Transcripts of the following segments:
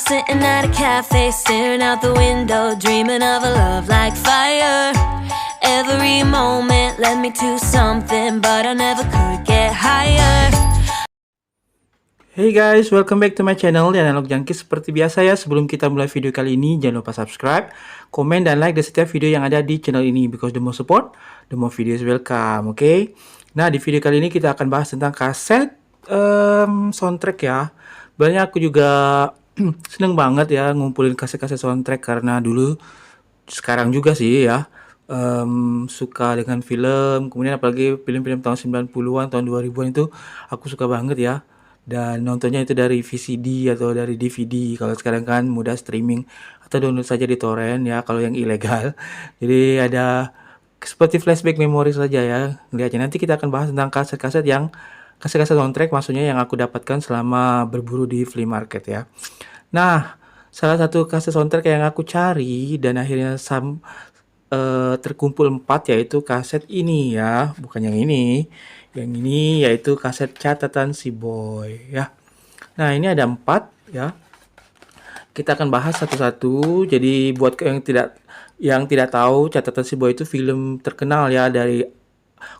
was sitting at a cafe, staring out the window, dreaming of a love like fire. Every moment led me to something, but I never could get higher. Hey guys, welcome back to my channel di Analog Junkie. Seperti biasa ya, sebelum kita mulai video kali ini, jangan lupa subscribe, komen, dan like di setiap video yang ada di channel ini. Because the more support, the more videos welcome, oke? Nah, di video kali ini kita akan bahas tentang kaset soundtrack ya. Sebenarnya aku juga seneng banget ya ngumpulin kaset-kaset soundtrack karena dulu, sekarang juga sih ya, suka dengan film, kemudian apalagi film-film tahun 90-an, tahun 2000-an itu aku suka banget ya. Dan nontonnya itu dari VCD atau dari DVD. Kalau sekarang kan mudah streaming atau download saja di torrent ya kalau yang ilegal. Jadi ada seperti flashback memori saja ya lihatnya. Nanti kita akan bahas tentang kaset-kaset soundtrack maksudnya yang aku dapatkan selama berburu di flea market ya. Nah, salah satu kaset soundtrack yang aku cari dan akhirnya terkumpul 4 yaitu kaset ini ya, bukan yang ini. Yang ini yaitu kaset catatan si Boy ya. Nah, ini ada 4 ya. Kita akan bahas satu-satu. Jadi buat yang tidak tahu, catatan si Boy itu film terkenal ya dari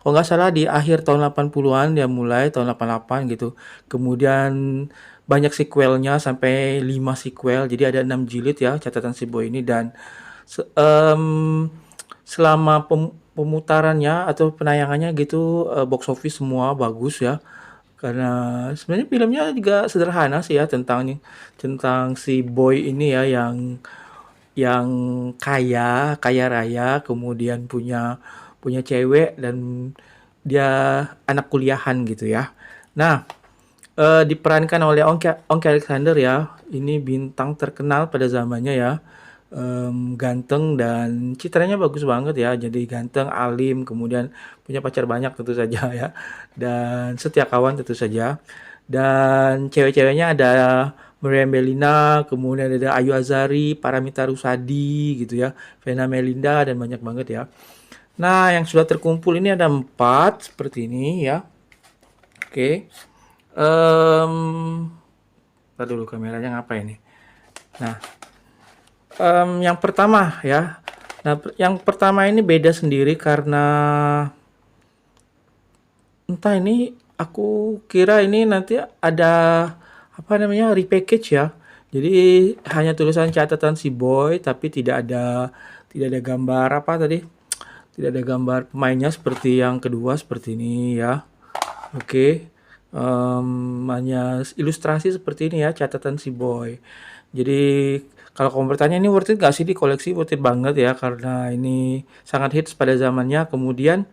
kalau nggak salah di akhir tahun 80-an dia mulai tahun 88 gitu. Kemudian banyak sequelnya sampai 5 sequel. Jadi ada 6 jilid ya catatan si Boy ini dan selama pemutarannya atau penayangannya gitu box office semua bagus ya. Karena sebenarnya filmnya juga sederhana sih ya tentang si Boy ini ya yang kaya raya, kemudian punya cewek dan dia anak kuliahan gitu ya. Nah, diperankan oleh Ongki Alexander ya. Ini bintang terkenal pada zamannya ya. Ganteng dan citranya bagus banget ya. Jadi ganteng, alim, kemudian punya pacar banyak tentu saja ya. Dan setia kawan tentu saja. Dan cewek-ceweknya ada Meriam Bellina, kemudian ada Ayu Azari, Paramita Rusady gitu ya, Vena Melinda dan banyak banget ya. Nah, yang sudah terkumpul ini ada 4 seperti ini ya. Oke. Ntar dulu kameranya ngapain nih? Nah, yang pertama ya. Nah, yang pertama ini beda sendiri karena entah ini aku kira ini nanti ada apa namanya repackage ya. Jadi hanya tulisan catatan si Boy tapi tidak ada gambar apa tadi? Tidak ada gambar pemainnya seperti yang kedua seperti ini ya. Oke. Hanya ilustrasi seperti ini ya catatan si Boy. Jadi kalau kamu bertanya ini worth it gak sih di koleksi? Worth it banget ya karena ini sangat hits pada zamannya. Kemudian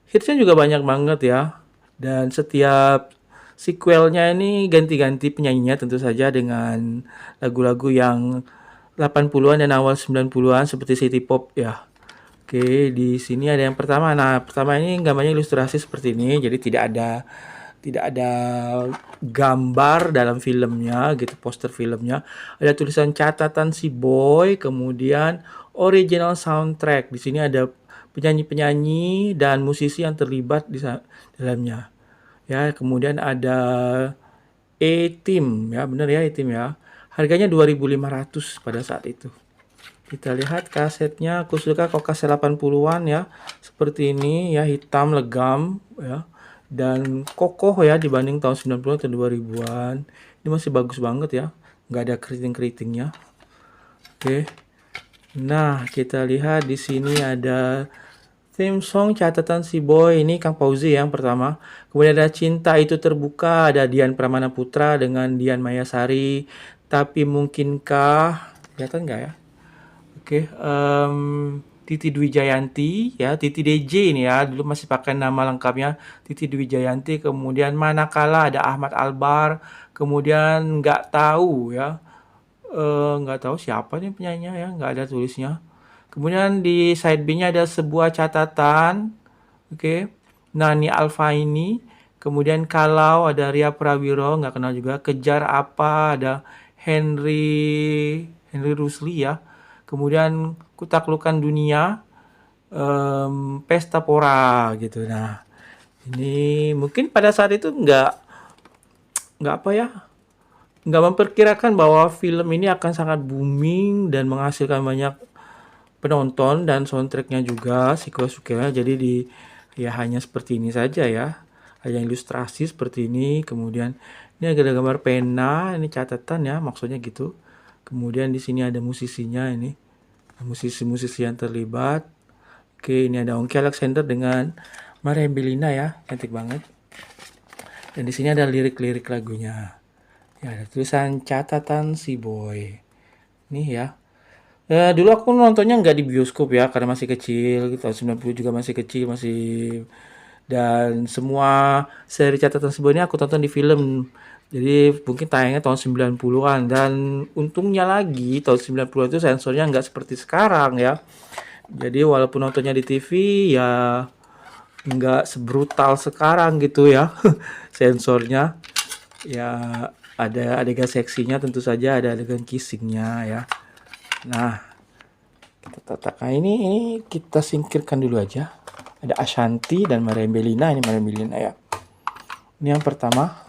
hitsnya juga banyak banget ya. Dan setiap sequelnya ini ganti-ganti penyanyinya tentu saja dengan lagu-lagu yang 80-an dan awal 90-an seperti city pop ya. Oke, di sini ada yang pertama. Nah, pertama ini gambarnya ilustrasi seperti ini. Jadi tidak ada gambar dalam filmnya gitu, poster filmnya. Ada tulisan catatan si Boy, kemudian original soundtrack. Di sini ada penyanyi-penyanyi dan musisi yang terlibat di dalamnya. Ya, kemudian ada A-Team ya, benar ya A-Team ya. Harganya 2.500 pada saat itu. Kita lihat kasetnya, aku suka kok kaset 80-an ya. Seperti ini ya, hitam legam ya. Dan kokoh ya dibanding tahun 90-an atau 2000-an. Ini masih bagus banget ya. Nggak ada keriting-keritingnya. Oke. Nah, kita lihat di sini ada theme song catatan si Boy. Ini Kang Fauzi yang pertama. Kemudian ada Cinta Itu Terbuka, ada Dian Pramana Putra dengan Dian Mayasari. Tapi mungkinkah kelihatan nggak ya? Oke, Titi Dwi Jayanti ya, Titi DJ ini ya, dulu masih pakai nama lengkapnya Titi Dwi Jayanti. Kemudian Manakala ada Ahmad Albar, kemudian nggak tahu ya, nggak tahu siapa nih penyanyinya ya, nggak ada tulisnya. Kemudian di side B-nya ada sebuah catatan, oke, Nani Alfaini. Kemudian Kalau ada Ria Prawiro, nggak kenal juga. Kejar Apa ada Henry Rusli ya. Kemudian Kutaklukan Dunia, Pesta Pora gitu. Nah, ini mungkin pada saat itu nggak apa ya, nggak memperkirakan bahwa film ini akan sangat booming dan menghasilkan banyak penonton dan soundtracknya juga sequel-sequelnya. Jadi ya hanya seperti ini saja ya, hanya ilustrasi seperti ini. Kemudian ini ada gambar pena, ini catatan ya, maksudnya gitu. Kemudian di sini ada musisinya, ini musisi-musisi yang terlibat. Oke, ini ada Ongki Alexander dengan Maria Belina ya, cantik banget. Dan di sini ada lirik-lirik lagunya. Ya, ada tulisan catatan si boy. Nih ya. Dulu aku nontonnya nggak di bioskop ya, karena masih kecil, tahun 90 juga masih kecil, dan semua seri catatan si boy ini aku tonton di film. Jadi mungkin tayangnya tahun 90-an, dan untungnya lagi tahun 90-an itu sensornya nggak seperti sekarang ya. Jadi walaupun nontonnya di TV ya nggak sebrutal sekarang gitu ya sensornya. Ya ada adegan seksinya, tentu saja ada adegan kissingnya ya. Nah, nah ini kita singkirkan dulu aja. Ada Ashanti dan Maria Belina. Ini Maria Belina ya. Ini yang pertama.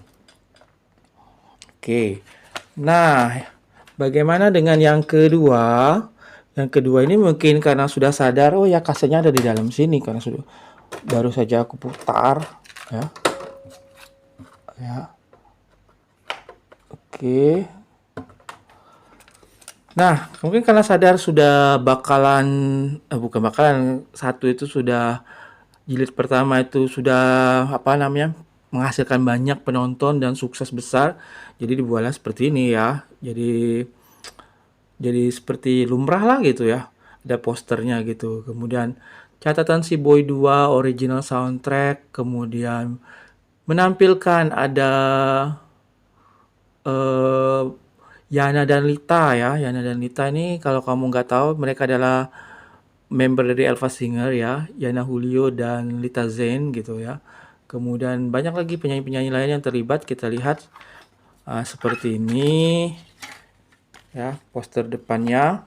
Oke. Nah, bagaimana dengan yang kedua? Yang kedua ini mungkin karena sudah sadar, oh ya kasetnya ada di dalam sini, karena sudah baru saja aku putar ya. Ya. Oke. Nah, mungkin karena sadar sudah bukan bakalan, satu itu sudah, jilid pertama itu sudah menghasilkan banyak penonton dan sukses besar. Jadi dibuatlah seperti ini ya. Jadi seperti lumrah lah gitu ya. Ada posternya gitu. Kemudian catatan si Boy 2 original soundtrack, kemudian menampilkan ada Yana dan Lita ya. Yana dan Lita ini kalau kamu nggak tahu, mereka adalah member dari Elva Singer ya. Yana Julio dan Lita Zain gitu ya. Kemudian banyak lagi penyanyi-penyanyi lain yang terlibat. Kita lihat seperti ini ya, poster depannya.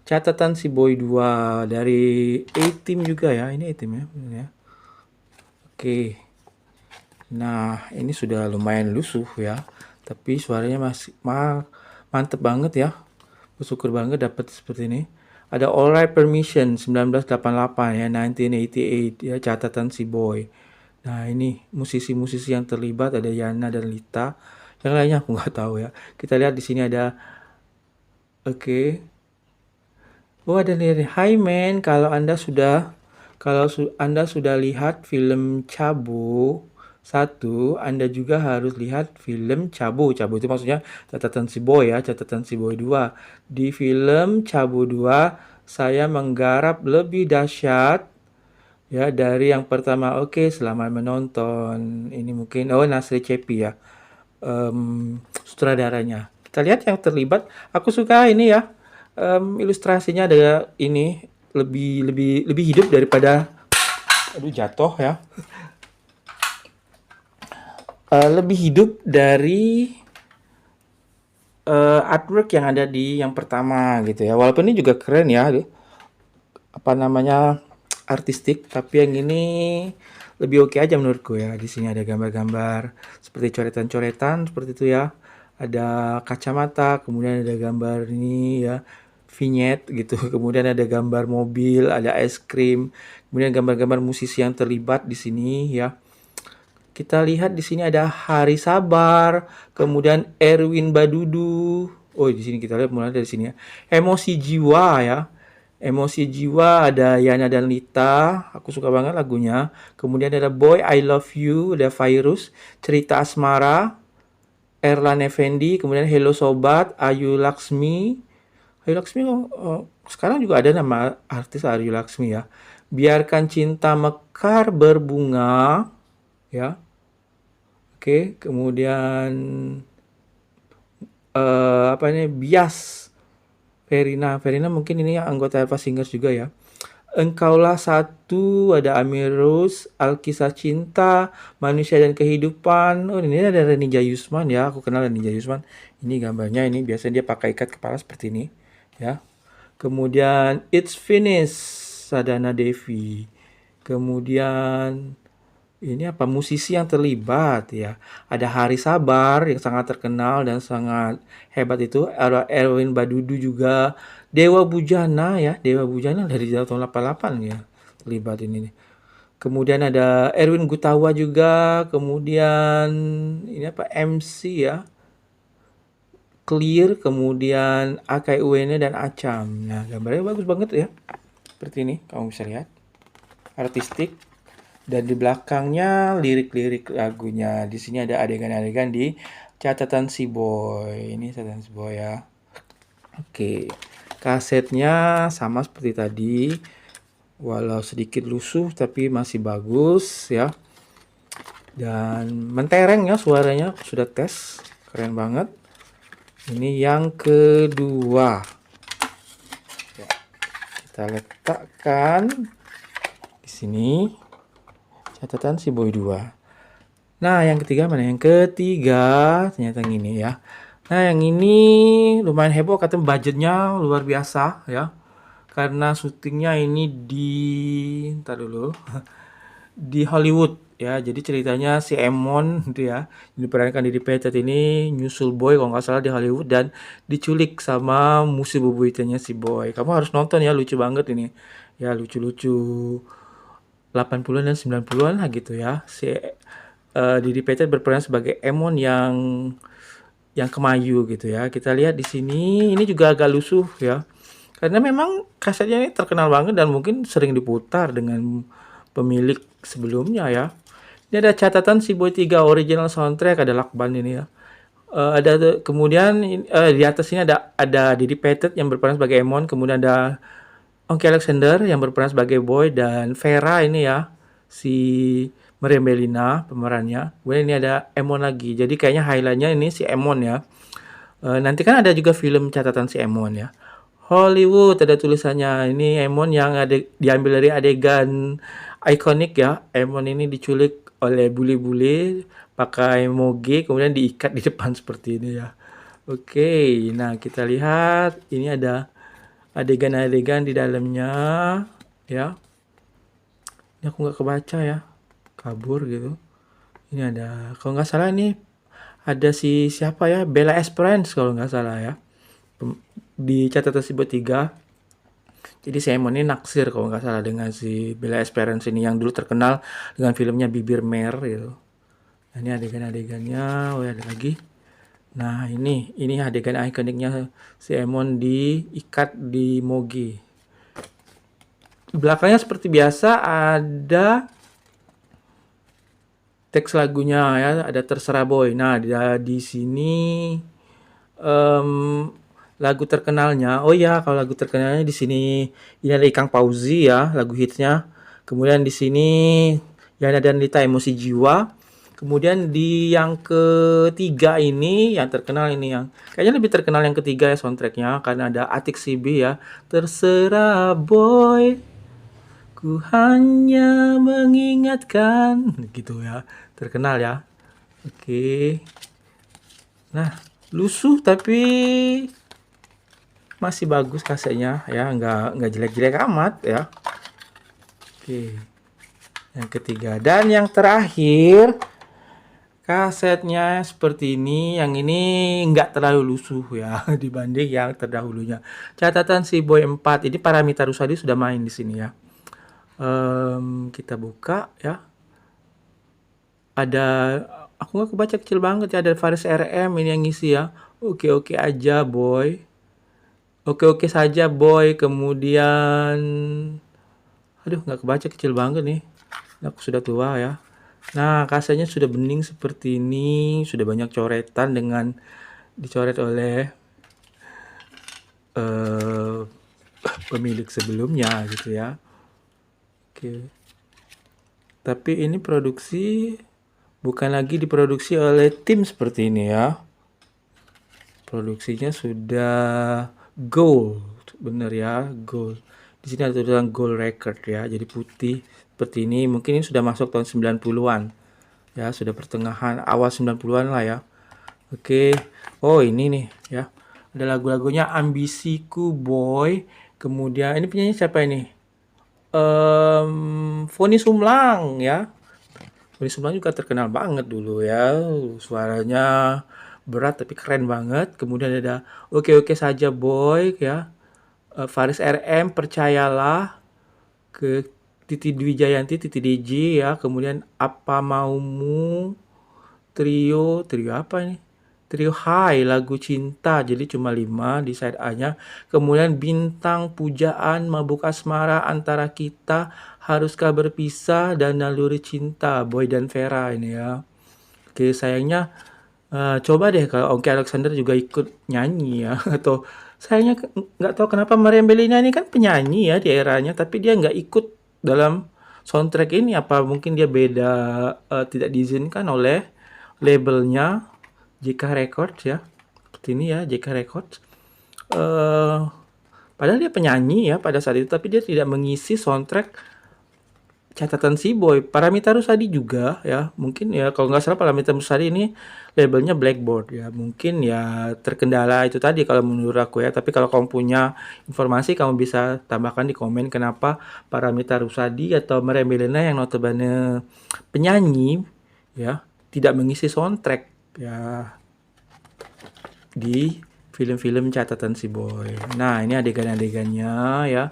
Catatan si Boy 2 dari A-Team juga ya. Ini A-Team ya. Oke. Nah, ini sudah lumayan lusuh ya. Tapi suaranya masih mantep banget ya. Bersyukur banget dapat seperti ini. Ada All Right Permission 1988 ya, 1988 ya, catatan si Boy. Nah, ini musisi-musisi yang terlibat, ada Yana dan Lita. Yang lainnya aku nggak tahu ya. Kita lihat di sini ada, oke. Oh, ada nih, Hi man, kalau Anda sudah lihat film Cabo 1, Anda juga harus lihat film Cabo. Cabo itu maksudnya catatan si Boy ya, catatan si Boy 2. Di film Cabo 2, saya menggarap lebih dahsyat ya dari yang pertama. Oke, selamat menonton. Ini mungkin Nasri Cepi ya, sutradaranya. Kita lihat yang terlibat. Aku suka ini ya, ilustrasinya ada ini lebih hidup daripada, aduh jatuh ya. Lebih hidup dari artwork yang ada di yang pertama gitu ya. Walaupun ini juga keren ya, artistik, tapi yang ini lebih oke aja menurutku ya. Di sini ada gambar-gambar seperti coretan-coretan seperti itu ya. Ada kacamata, kemudian ada gambar ini ya, vignette gitu. Kemudian ada gambar mobil, ada es krim, kemudian gambar-gambar musisi yang terlibat di sini ya. Kita lihat di sini ada Hari Sabar, kemudian Erwin Badudu. Oh, di sini kita lihat mulai dari sini ya. Emosi Jiwa ya. Emosi Jiwa ada Yana dan Lita. Aku suka banget lagunya. Kemudian ada Boy I Love You, ada Virus, Cerita Asmara, Erlan Effendi, kemudian Hello Sobat, Ayu Laksmi. Ayu Laksmi sekarang juga ada nama artis Ayu Laksmi ya. Biarkan Cinta Mekar Berbunga ya. Oke, kemudian Bias Verina mungkin ini anggota Elva Singers juga ya. Engkaulah Satu, ada Amirus, Alkisah Cinta, Manusia dan Kehidupan. Oh, ini ada Renija Yusman ya, aku kenal Renija Yusman. Ini gambarnya, ini biasanya dia pakai ikat kepala seperti ini ya. Kemudian It's Finished, Sadana Devi. Kemudian ini apa musisi yang terlibat ya. Ada Hari Sabar yang sangat terkenal dan sangat hebat itu. Ada Erwin Badudu juga. Dewa Bujana ya. Dewa Bujana dari tahun 88 ya. Terlibat ini nih. Kemudian ada Erwin Gutawa juga. Kemudian ini apa MC ya. Clear. Kemudian Akai Uwene dan Acam. Nah gambarnya bagus banget ya. Seperti ini kamu bisa lihat. Artistik. Dan di belakangnya lirik-lirik lagunya. Di sini ada adegan-adegan di catatan si boy. Ini catatan si boy ya. Oke. Kasetnya sama seperti tadi. Walau sedikit lusuh tapi masih bagus ya. Dan mentereng ya suaranya. Aku sudah tes. Keren banget. Ini yang kedua. Ya, kita letakkan di sini. Catatan si boy 2. Nah, yang ketiga mana? Yang ketiga ternyata yang ini ya. Nah, yang ini lumayan heboh katanya budgetnya luar biasa ya. Karena syutingnya ini ntar dulu. Di Hollywood ya. Jadi ceritanya si Emon gitu ya. Diperankan di Petet ini nyusul boy kalau nggak salah di Hollywood dan diculik sama musuh bebuyutannya si boy. Kamu harus nonton ya, lucu banget ini. Ya, lucu-lucu. 80-an dan 90-an lah gitu ya. Si Didi Petet berperan sebagai Emon yang kemayu gitu ya. Kita lihat di sini ini juga agak lusuh ya. Karena memang kasetnya ini terkenal banget dan mungkin sering diputar dengan pemilik sebelumnya ya. Ini ada catatan si Boy 3 original soundtrack, ada lakban ini ya. Kemudian di atas ini ada Didi Petet yang berperan sebagai Emon, kemudian ada Ongki Alexander yang berperan sebagai Boy dan Vera ini ya, si Meriam Bellina pemerannya. Kemudian ini ada Emon lagi. Jadi kayaknya highlightnya ini si Emon ya. Nanti kan ada juga film catatan si Emon ya. Hollywood ada tulisannya. Ini Emon yang diambil dari adegan ikonik ya. Emon ini diculik oleh bule-bule pakai moge kemudian diikat di depan seperti ini ya. Oke, nah kita lihat ini ada adegan-adegan di dalamnya ya. Ini aku nggak kebaca ya, kabur gitu. Ini ada, kalau nggak salah ini ada si siapa ya, Bella Esperance kalau nggak salah ya, di catatan si Boy 3. Jadi Simon ini naksir kalau nggak salah dengan si Bella Esperance ini yang dulu terkenal dengan filmnya Bibir Mer gitu. Nah, ini adegan-adegannya, oh ada lagi. Nah ini adegan ikoniknya si Emon diikat di mogi. Belakangnya seperti biasa ada teks lagunya ya, ada Terserah Boy. Nah di sini lagu terkenalnya, oh ya kalau lagu terkenalnya di sini ini ada Ikang Fauzi ya, lagu hitsnya. Kemudian di sini Yana dan Lita Emosi Jiwa. Kemudian di yang ketiga ini yang terkenal ini yang kayaknya lebih terkenal yang ketiga ya soundtracknya karena ada Atik CB ya. Terserah Boy, ku hanya mengingatkan gitu ya. Terkenal ya. Oke. Nah, lusuh tapi masih bagus kasetnya ya, nggak jelek-jelek amat ya. Oke. Yang ketiga dan yang terakhir kasetnya seperti ini, yang ini nggak terlalu lusuh ya dibanding yang terdahulunya. Catatan si Boy 4, ini Paramita Rusady sudah main di sini ya. Kita buka ya. Ada, aku nggak kebaca kecil banget ya, ada Faris RM ini yang ngisi ya. Oke aja Boy. Oke saja Boy. Kemudian, aduh nggak kebaca kecil banget nih. Aku sudah tua ya. Nah, kasetnya sudah bening seperti ini, sudah banyak coretan dengan dicoret oleh pemilik sebelumnya gitu ya. Oke. Tapi ini produksi bukan lagi diproduksi oleh tim seperti ini ya. Produksinya sudah gold, bener ya, gold. Di sini ada tulisan gold record ya, jadi putih seperti ini. Mungkin ini sudah masuk tahun 90-an. Ya, sudah pertengahan awal 90-an lah ya. Oke. Oh, ini nih ya. Ada lagu-lagunya Ambisiku Boy. Kemudian ini penyanyi siapa ini? Foni Sumlang ya. Benny Sumlang juga terkenal banget dulu ya, suaranya berat tapi keren banget. Kemudian ada Oke Oke Saja Boy ya, Faris RM Percayalah, ke Titi Dwi Jayanti, Titi DJ ya, kemudian Apa Maumu, trio apa ini? Trio High, lagu Cinta, jadi cuma 5 di side A-nya. Kemudian Bintang Pujaan, Mabuk Asmara, Antara Kita, Haruskah Berpisah, dan Naluri Cinta, Boy dan Vera ini ya. Oke, sayangnya coba deh kalau Ongki Alexander juga ikut nyanyi ya, atau sayangnya nggak tahu kenapa Mariam Bellina ini kan penyanyi ya di eranya, tapi dia nggak ikut dalam soundtrack ini. Apa mungkin dia beda, tidak diizinkan oleh labelnya JK Records ya, seperti ini ya, JK Records. Padahal dia penyanyi ya pada saat itu, tapi dia tidak mengisi soundtrack catatan si Boy. Paramita Rusady juga ya, mungkin ya kalau nggak salah Paramita Rusady ini labelnya Blackboard ya, mungkin ya terkendala itu tadi kalau menurut aku ya. Tapi kalau kamu punya informasi, kamu bisa tambahkan di komen kenapa Paramita Rusady atau Mariam Bellina yang notabene penyanyi ya tidak mengisi soundtrack ya di film-film catatan si Boy. Nah, ini adegan-adegannya ya.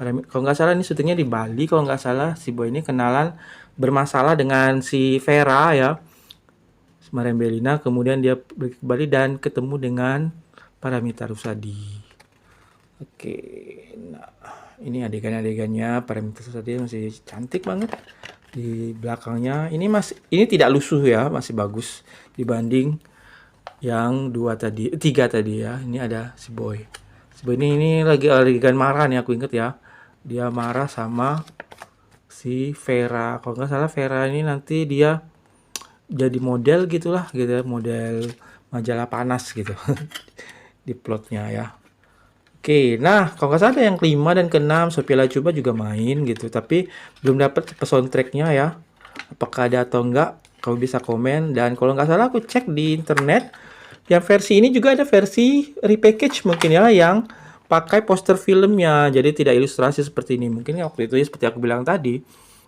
Kalau nggak salah ini syutingnya di Bali. Kalau nggak salah si Boy ini kenalan bermasalah dengan si Vera ya, Mariam Bellina. Kemudian dia pergi ke Bali dan ketemu dengan Paramita Rusady. Oke, nah ini adegan-adegannya. Paramita Rusady masih cantik banget di belakangnya. Ini tidak lusuh ya, masih bagus dibanding yang 3 tadi ya. Ini ada si Boy. Si Boy ini lagi adegan marah nih, aku inget ya. Dia marah sama si Vera. Kalau nggak salah Vera ini nanti dia jadi model gitulah gitu ya, model majalah panas gitu di plotnya ya. Oke, nah kalau nggak salah ada yang kelima dan keenam, Sophia Latjuba juga main gitu, tapi belum dapat soundtracknya ya. Apakah ada atau enggak? Kamu bisa komen. Dan kalau nggak salah aku cek di internet, yang versi ini juga ada versi repackage mungkin ya, yang pakai poster filmnya, jadi tidak ilustrasi seperti ini. Mungkin waktu itu ya seperti aku bilang tadi,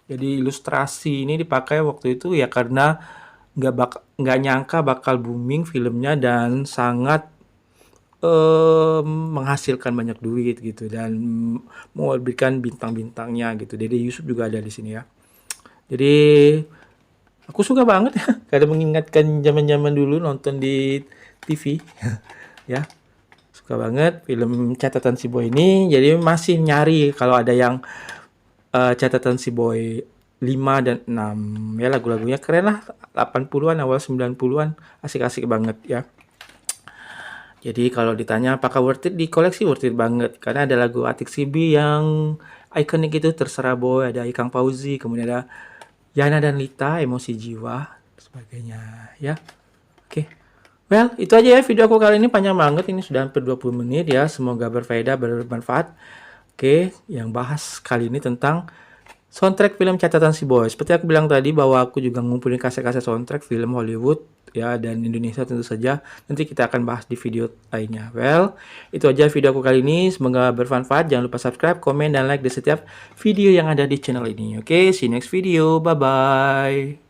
jadi ilustrasi ini dipakai waktu itu ya karena nggak nyangka bakal booming filmnya dan sangat menghasilkan banyak duit gitu, dan memberikan bintang-bintangnya gitu. Jadi Yusuf juga ada di sini ya. Jadi aku suka banget ya, karena mengingatkan zaman-zaman dulu nonton di TV ya. Suka banget film catatan si Boy ini. Jadi masih nyari kalau ada yang catatan si Boy 5 dan 6 ya, lagu-lagunya keren lah, 80-an awal 90-an, asik-asik banget ya. Jadi kalau ditanya apakah worth it di koleksi, worth it banget karena ada lagu Atik Sibi yang ikonik itu, Terserah Boy, ada Ikang Fauzi, kemudian ada Yana dan Lita, Emosi Jiwa, sebagainya ya. Oke. Well, itu aja ya video aku kali ini, panjang banget, ini sudah hampir 20 menit ya. Semoga berfaedah, bermanfaat. Oke, yang bahas kali ini tentang soundtrack film catatan si Boy. Seperti aku bilang tadi bahwa aku juga ngumpulin kaset-kaset soundtrack film Hollywood ya dan Indonesia tentu saja. Nanti kita akan bahas di video lainnya. Well, itu aja video aku kali ini. Semoga bermanfaat. Jangan lupa subscribe, komen, dan like di setiap video yang ada di channel ini. Oke, see you next video. Bye-bye.